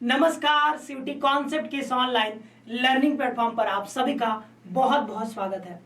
नमस्कार, CUT concept के इस ऑनलाइन लर्निंग प्लेटफॉर्म पर आप सभी का बहुत बहुत स्वागत है।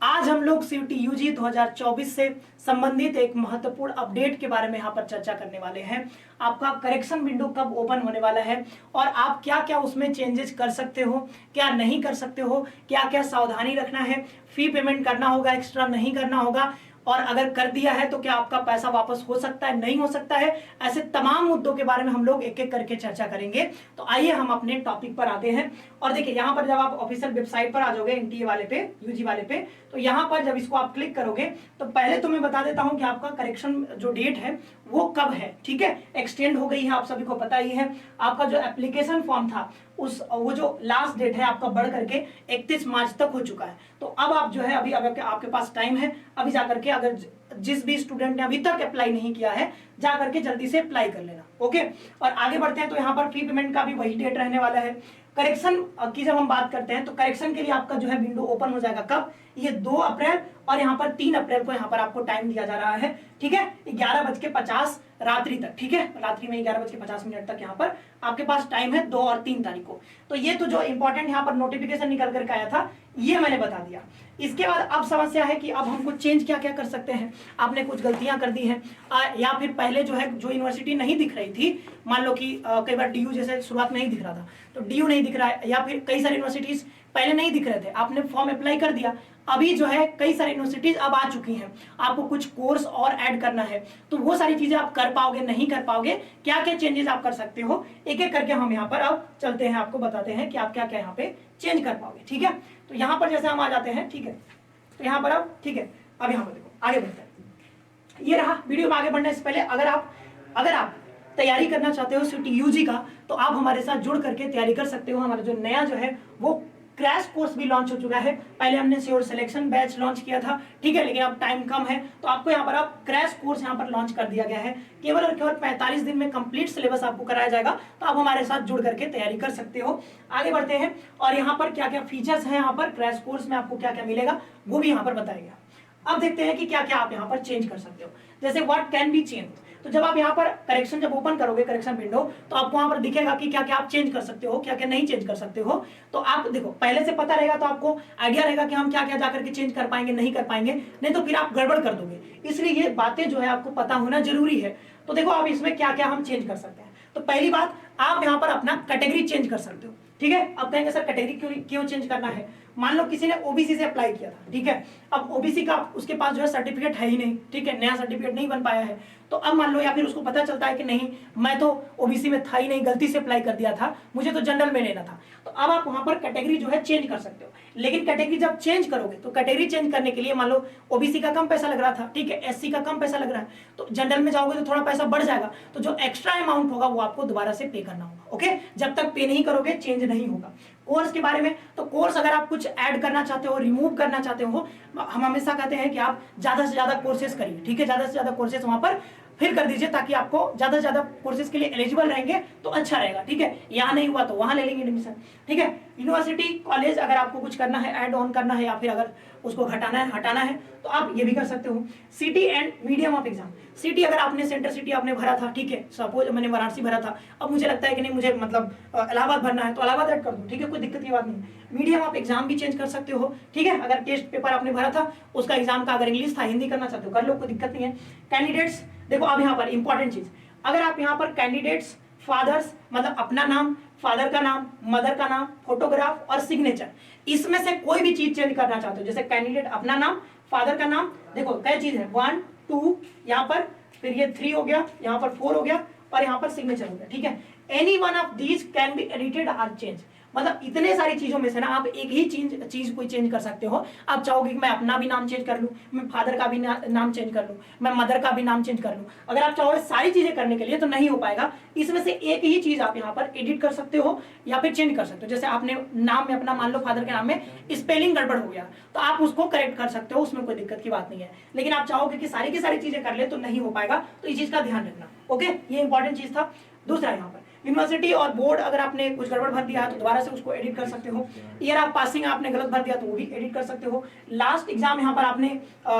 आज हम लोग सीयूटी यूजी 2024 से संबंधित एक महत्वपूर्ण अपडेट के बारे में यहाँ पर चर्चा करने वाले हैं। आपका करेक्शन विंडो कब ओपन होने वाला है और आप क्या क्या उसमें चेंजेस कर सकते हो, क्या नहीं कर सकते हो, क्या क्या सावधानी रखना है, फी पेमेंट करना होगा, एक्स्ट्रा नहीं करना होगा, और अगर कर दिया है तो क्या आपका पैसा वापस हो सकता है, नहीं हो सकता है। ऐसे तमाम मुद्दों के बारे में हम लोग एक एक करके चर्चा करेंगे। तो आइए हम अपने टॉपिक पर आते हैं। और देखिए यहाँ पर जब आप ऑफिशियल वेबसाइट पर आ जाओगे एनटीए वाले पे, यूजी वाले पे, तो यहाँ पर जब इसको आप क्लिक करोगे तो पहले तो मैं बता देता हूँ कि आपका करेक्शन जो डेट है वो कब है। ठीक है, एक्सटेंड हो गई है, आप सभी को पता ही है। आपका जो एप्लीकेशन फॉर्म था वो जो लास्ट डेट है आपका बढ़ करके 31 मार्च तक हो चुका है। तो अब आप जो है अभी आपके पास टाइम है, अभी जाकर के अगर जिस भी स्टूडेंट ने अभी तक अप्लाई नहीं किया है जा करके जल्दी से अप्लाई कर लेना। ओके, और आगे बढ़ते हैं। तो यहाँ पर फी पेमेंट का भी वही डेट रहने वाला है। करेक्शन की जब हम बात करते हैं तो करेक्शन के लिए आपका जो है विंडो ओपन हो जाएगा कब, ये 2 अप्रैल और यहाँ पर 3 अप्रैल को यहाँ पर आपको टाइम दिया जा रहा है। ठीक है, 11:50 रात्रि तक। ठीक है, रात्रि में 11:50 तक यहाँ पर आपके पास टाइम है, 2 और 3 तारीख को। तो ये तो जो इंपॉर्टेंट यहाँ पर नोटिफिकेशन निकल करके आया था ये मैंने बता दिया। इसके बाद अब समस्या है कि अब हमको चेंज क्या क्या कर सकते हैं। आपने कुछ गलतियां कर दी हैं या फिर पहले जो है जो यूनिवर्सिटी नहीं दिख रही थी, मान लो कि कई बार डीयू जैसे शुरुआत में नहीं दिख रहा था तो डीयू नहीं दिख रहा है, या फिर कई सारी यूनिवर्सिटीज पहले नहीं दिख रहे थे, आपने फॉर्म अप्लाई कर दिया, अभी जो है कई सारी यूनिवर्सिटीज अब आ चुकी हैं, आपको कुछ कोर्स और ऐड करना है, तो वो सारी चीजें आप कर पाओगे नहीं कर पाओगे, क्या क्या चेंजेस आप कर सकते हो, एक एक करके हम यहाँ पर अब चलते हैं, आपको बताते हैं कि आप क्या क्या यहाँ पे चेंज कर पाओगे। ठीक है, तो यहाँ पर जैसे हम आ जाते हैं, ठीक है, तो यहाँ पर अब ठीक है, अब यहाँ पर देखो आगे बढ़ते हैं। ये रहा, वीडियो में आगे बढ़ने से पहले अगर आप तैयारी करना चाहते हो सीयूटी यूजी का तो आप हमारे साथ जुड़ करके तैयारी कर सकते हो। हमारा जो नया जो है वो क्रैश कोर्स भी लॉन्च हो चुका है। पहले हमने श्योर सिलेक्शन बैच लॉन्च किया था, ठीक है, लेकिन अब टाइम कम है तो आपको यहाँ पर अब क्रैश कोर्स यहाँ पर लॉन्च कर दिया गया है। केवल और केवल 45 दिन में कंप्लीट सिलेबस आपको कराया जाएगा, तो आप हमारे साथ जुड़ करके तैयारी कर सकते हो। आगे बढ़ते हैं और यहाँ पर क्या क्या फीचर्स है, यहाँ पर क्रैश कोर्स में आपको क्या क्या मिलेगा वो भी यहाँ पर बताएगा। अब देखते हैं कि क्या क्या आप यहाँ पर चेंज कर सकते हो। जैसे व्हाट कैन बी चेंज, तो जब आप यहाँ पर करेक्शन जब ओपन करोगे करेक्शन विंडो तो आपको वहां पर दिखेगा कि क्या क्या आप चेंज कर सकते हो, क्या क्या नहीं चेंज कर सकते हो। तो आप देखो पहले से पता रहेगा तो आपको आइडिया रहेगा कि हम क्या क्या जाकर के चेंज कर पाएंगे नहीं कर पाएंगे, नहीं तो फिर आप गड़बड़ कर दोगे। इसलिए ये बातें जो है आपको पता होना जरूरी है। तो देखो अब इसमें क्या क्या हम चेंज कर सकते हैं। तो पहली बात, आप यहाँ पर अपना कैटेगरी चेंज कर सकते हो। ठीक है, अब कहेंगे सर कैटेगरी क्यों चेंज करना है। मान लो किसी ने ओबीसी से अप्लाई किया था, ठीक है, अब ओबीसी का उसके पास जो है सर्टिफिकेट है ही नहीं, ठीक है, नया सर्टिफिकेट नहीं बन पाया है, तो अब मान लो या फिर उसको पता चलता है कि नहीं मैं तो ओबीसी में था ही नहीं, गलती से अप्लाई कर दिया था, मुझे तो जनरल में लेना था, तो अब आप वहां पर कैटेगरी जो है चेंज कर सकते हो। लेकिन कैटेगरी जब चेंज करोगे तो कैटेगरी चेंज करने के लिए मान लो ओबीसी का कम पैसा लग रहा था, ठीक है, एससी का कम पैसा लग रहा है, तो जनरल में जाओगे तो थोड़ा पैसा बढ़ जाएगा, तो जो एक्स्ट्रा अमाउंट होगा वो आपको दोबारा से पे करना होगा। ओके, जब तक पे नहीं करोगे चेंज नहीं होगा। कोर्स के बारे में, तो कोर्स अगर आप कुछ ऐड करना चाहते हो, रिमूव करना चाहते हो, हम हमेशा कहते हैं कि आप ज्यादा से ज्यादा कोर्सेज करिए। ठीक है, ज्यादा से ज्यादा कोर्सेज वहां पर फिर कर दीजिए ताकि आपको ज्यादा से ज्यादा कोर्सेज के लिए एलिजिबल रहेंगे तो अच्छा रहेगा। ठीक है, यहाँ नहीं हुआ तो वहां ले लेंगे एडमिशन। ठीक है, यूनिवर्सिटी कॉलेज अगर आपको कुछ करना है, ऐड ऑन करना है या फिर अगर उसको घटाना है हटाना है तो आप ये भी कर सकते हो। City and medium of exam, city अगर आपने सेंटर सिटी आपने भरा था, ठीक है, सपोज मैंने वाराणसी भरा था, अब मुझे लगता है कि नहीं मुझे मतलब इलाहाबाद भरना है तो इलाहाबाद ऐड कर दो। ठीक है, कोई दिक्कत की बात नहीं। मीडियम ऑफ एग्जाम भी चेंज कर सकते हो। ठीक है, अगर टेस्ट पेपर आपने भरा था उसका एग्जाम का अगर इंग्लिश था, हिंदी करना चाहते हो कर लो, कोई दिक्कत नहीं है। कैंडिडेट्स, देखो अब यहाँ पर इंपॉर्टेंट चीज, अगर आप यहाँ पर कैंडिडेट्स फादर्स मतलब अपना नाम, फादर का नाम, मदर का नाम, फोटोग्राफ और सिग्नेचर, इसमें से कोई भी चीज चेंज करना चाहते हो, जैसे कैंडिडेट अपना नाम, फादर का नाम, देखो कई चीज है 1 2 यहाँ पर, फिर ये 3 हो गया, यहाँ पर 4 हो गया और यहाँ पर सिग्नेचर हो गया। ठीक है, any one of these can be edited और चेंज, मतलब इतने सारी चीजों में से ना आप एक ही चीज कोई चेंज कर सकते हो। आप चाहोगे कि मैं अपना भी नाम चेंज कर लूं, मैं फादर का भी नाम चेंज कर लूं, मैं मदर का भी नाम चेंज कर लूं, अगर आप चाहोगे सारी चीजें करने के लिए तो नहीं हो पाएगा। इसमें से एक ही चीज आप यहाँ पर एडिट कर सकते हो या फिर चेंज कर सकते हो। जैसे आपने नाम में अपना मान लो फादर के नाम में स्पेलिंग गड़बड़ हो गया तो आप उसको करेक्ट कर सकते हो, उसमें कोई दिक्कत की बात नहीं है। लेकिन आप चाहोगे कि सारी की सारी चीजें कर ले तो नहीं हो पाएगा, तो इस चीज का ध्यान रखना। ओके, ये इंपॉर्टेंट चीज था। दूसरा यहाँ पर यूनिवर्सिटी और बोर्ड अगर आपने कुछ गड़बड़ भर दिया है तो दोबारा से उसको एडिट कर सकते हो। ईयर ऑफ पासिंग आपने गलत भर दिया तो वो भी एडिट कर सकते हो। लास्ट एग्जाम यहाँ पर आपने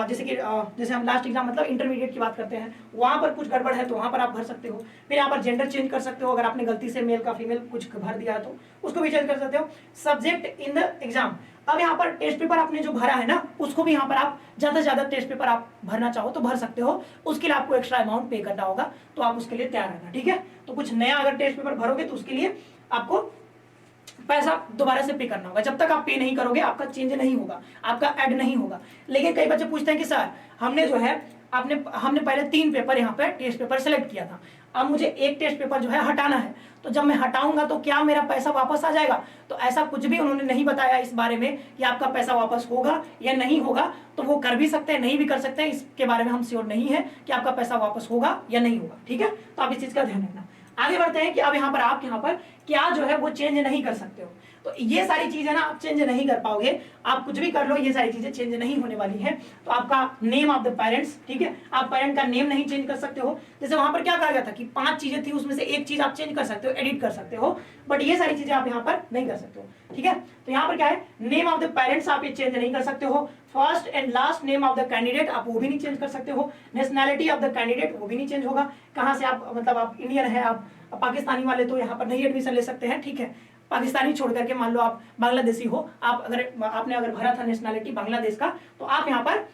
जैसे हम लास्ट एग्जाम मतलब इंटरमीडिएट की बात करते हैं, वहां पर कुछ गड़बड़ है तो वहां पर आप भर सकते हो। फिर यहाँ पर जेंडर चेंज कर सकते हो, अगर आपने गलती से मेल का फीमेल कुछ भर दिया है तो उसको भी चेंज कर सकते हो। सब्जेक्ट इन द एग्जाम, अब यहाँ पर टेस्ट पेपर आपने जो भरा है ना उसको भी यहाँ पर आप ज्यादा से ज्यादा टेस्ट पेपर आप भरना चाहो तो भर सकते हो। उसके लिए आपको एक्स्ट्रा अमाउंट पे करना होगा, तो आप उसके लिए तैयार रहना, ठीक है। तो कुछ नया अगर टेस्ट पेपर भरोगे तो उसके लिए आपको पैसा दोबारा से पे करना होगा। जब तक आप पे नहीं करोगे आपका चेंज नहीं होगा, आपका ऐड नहीं होगा। लेकिन कई बच्चे पूछते हैं कि सर हमने जो है हमने पहले 3 पेपर यहाँ पे टेस्ट पेपर सेलेक्ट किया था, अब मुझे एक टेस्ट पेपर जो है हटाना है, तो जब मैं हटाऊंगा तो क्या मेरा पैसा वापस आ जाएगा? तो ऐसा कुछ भी उन्होंने नहीं बताया इस बारे में कि आपका पैसा वापस होगा या नहीं होगा। तो वो कर भी सकते हैं, नहीं भी कर सकते हैं, इसके बारे में हम श्योर नहीं है कि आपका पैसा वापस होगा या नहीं होगा, ठीक है। तो आप इस चीज का ध्यान रखना। आगे बढ़ते हैं कि अब यहाँ पर आप क्या जो है वो चेंज नहीं कर सकते हो। तो ये सारी चीजें ना आप चेंज नहीं कर पाओगे, आप कुछ भी कर लो ये सारी चीजें चेंज नहीं होने वाली है। तो आपका नेम ऑफ द पेरेंट्स, ठीक है, आप पेरेंट का नेम नहीं चेंज कर सकते हो। जैसे वहां पर क्या कहा गया था कि 5 चीजें थी, उसमें से एक चीज आप चेंज कर सकते हो, एडिट कर सकते हो, बट ये सारी चीजें आप यहाँ पर नहीं कर सकते हो, ठीक है। तो यहाँ पर क्या है, नेम ऑफ द पेरेंट्स आप ये चेंज नहीं कर सकते हो। First and last name of the candidate आप वो भी नहीं चेंज कर सकते हो। नेशनैलिटी ऑफ द कैंडिडेट वो भी नहीं चेंज होगा, कहाँ से आप मतलब आप इंडियन है, आप पाकिस्तानी वाले तो यहाँ पर नहीं एडमिशन ले सकते हैं, ठीक है। पाकिस्तानी छोड़ करके मान लो आप बांग्लादेशी हो, आपने अगर भरा था नेशनैलिटी बांग्लादेश का, तो आप यहाँ पर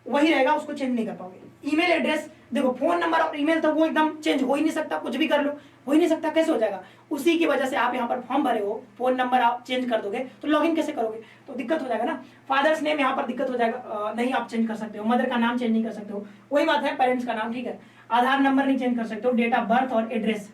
वही रहेगा, उसको चेंज नहीं कर पाओगे। ईमेल एड्रेस, देखो फोन नंबर और ईमेल तो वो एकदम चेंज हो ही नहीं सकता, कुछ भी कर लो हो ही नहीं सकता, कैसे हो जाएगा? उसी की वजह से आप यहाँ पर फॉर्म भरे हो, फोन नंबर आप चेंज कर दोगे तो लॉगिन कैसे करोगे? तो दिक्कत हो जाएगा ना। फादर्स नेम यहाँ पर दिक्कत हो जाएगा, नहीं आप चेंज कर सकते हो। मदर का नाम चेंज नहीं कर सकते हो, वही बात है पेरेंट्स का नाम, ठीक है। आधार नंबर नहीं चेंज कर सकते हो। डेट ऑफ बर्थ और एड्रेस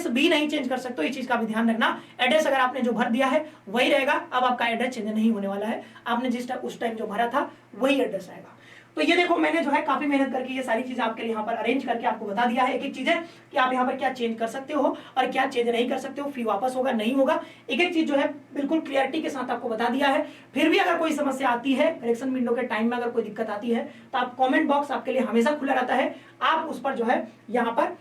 भी नहीं चेंज कर सकते हो, इस चीज का भी ध्यान रखना। एड्रेस अगर आपने जो भर दिया है वही रहेगा, अब आपका एड्रेस चेंज नहीं होने वाला है, आपने जिस उस टाइम जो भरा था वही एड्रेस आएगा। तो ये देखो मैंने जो है काफी मेहनत करके ये सारी चीजें आपके लिए यहाँ पर अरेंज करके आपको बता दिया है, एक एक चीजें कि आप यहाँ पर क्या चेंज कर सकते हो और क्या चेंज नहीं कर सकते हो, फी वापस होगा नहीं होगा, एक एक चीज जो है बिल्कुल क्लियरिटी के साथ आपको बता दिया है। फिर भी अगर कोई समस्या आती है करेक्शन विंडो के टाइम में, अगर कोई दिक्कत आती है तो आप कॉमेंट बॉक्स आपके लिए हमेशा खुला रहता है, आप उस पर जो है यहाँ पर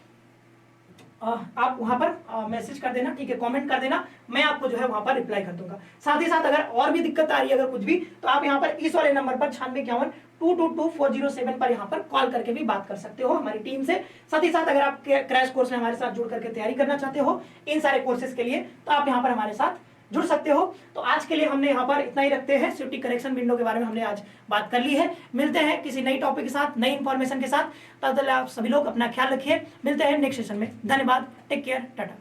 आप वहां पर मैसेज कर देना, ठीक है, कमेंट कर देना, मैं आपको जो है वहां पर रिप्लाई कर दूंगा। साथ ही साथ अगर और भी दिक्कत आ रही है अगर कुछ भी, तो आप यहाँ पर इस वाले नंबर पर 9651222407 पर यहाँ पर कॉल करके भी बात कर सकते हो हमारी टीम से। साथ ही साथ अगर आप क्रैश कोर्स में हमारे साथ जुड़ करके तैयारी करना चाहते हो इन सारे कोर्सेज के लिए, तो आप यहाँ पर हमारे साथ जुड़ सकते हो। तो आज के लिए हमने यहाँ पर इतना ही रखते हैं। सीयूटी करेक्शन विंडो के बारे में हमने आज बात कर ली है। मिलते हैं किसी नई टॉपिक के साथ, नई इंफॉर्मेशन के साथ। तब तक आप सभी लोग अपना ख्याल रखिए, मिलते हैं नेक्स्ट सेशन में। धन्यवाद, टेक केयर, टाटा।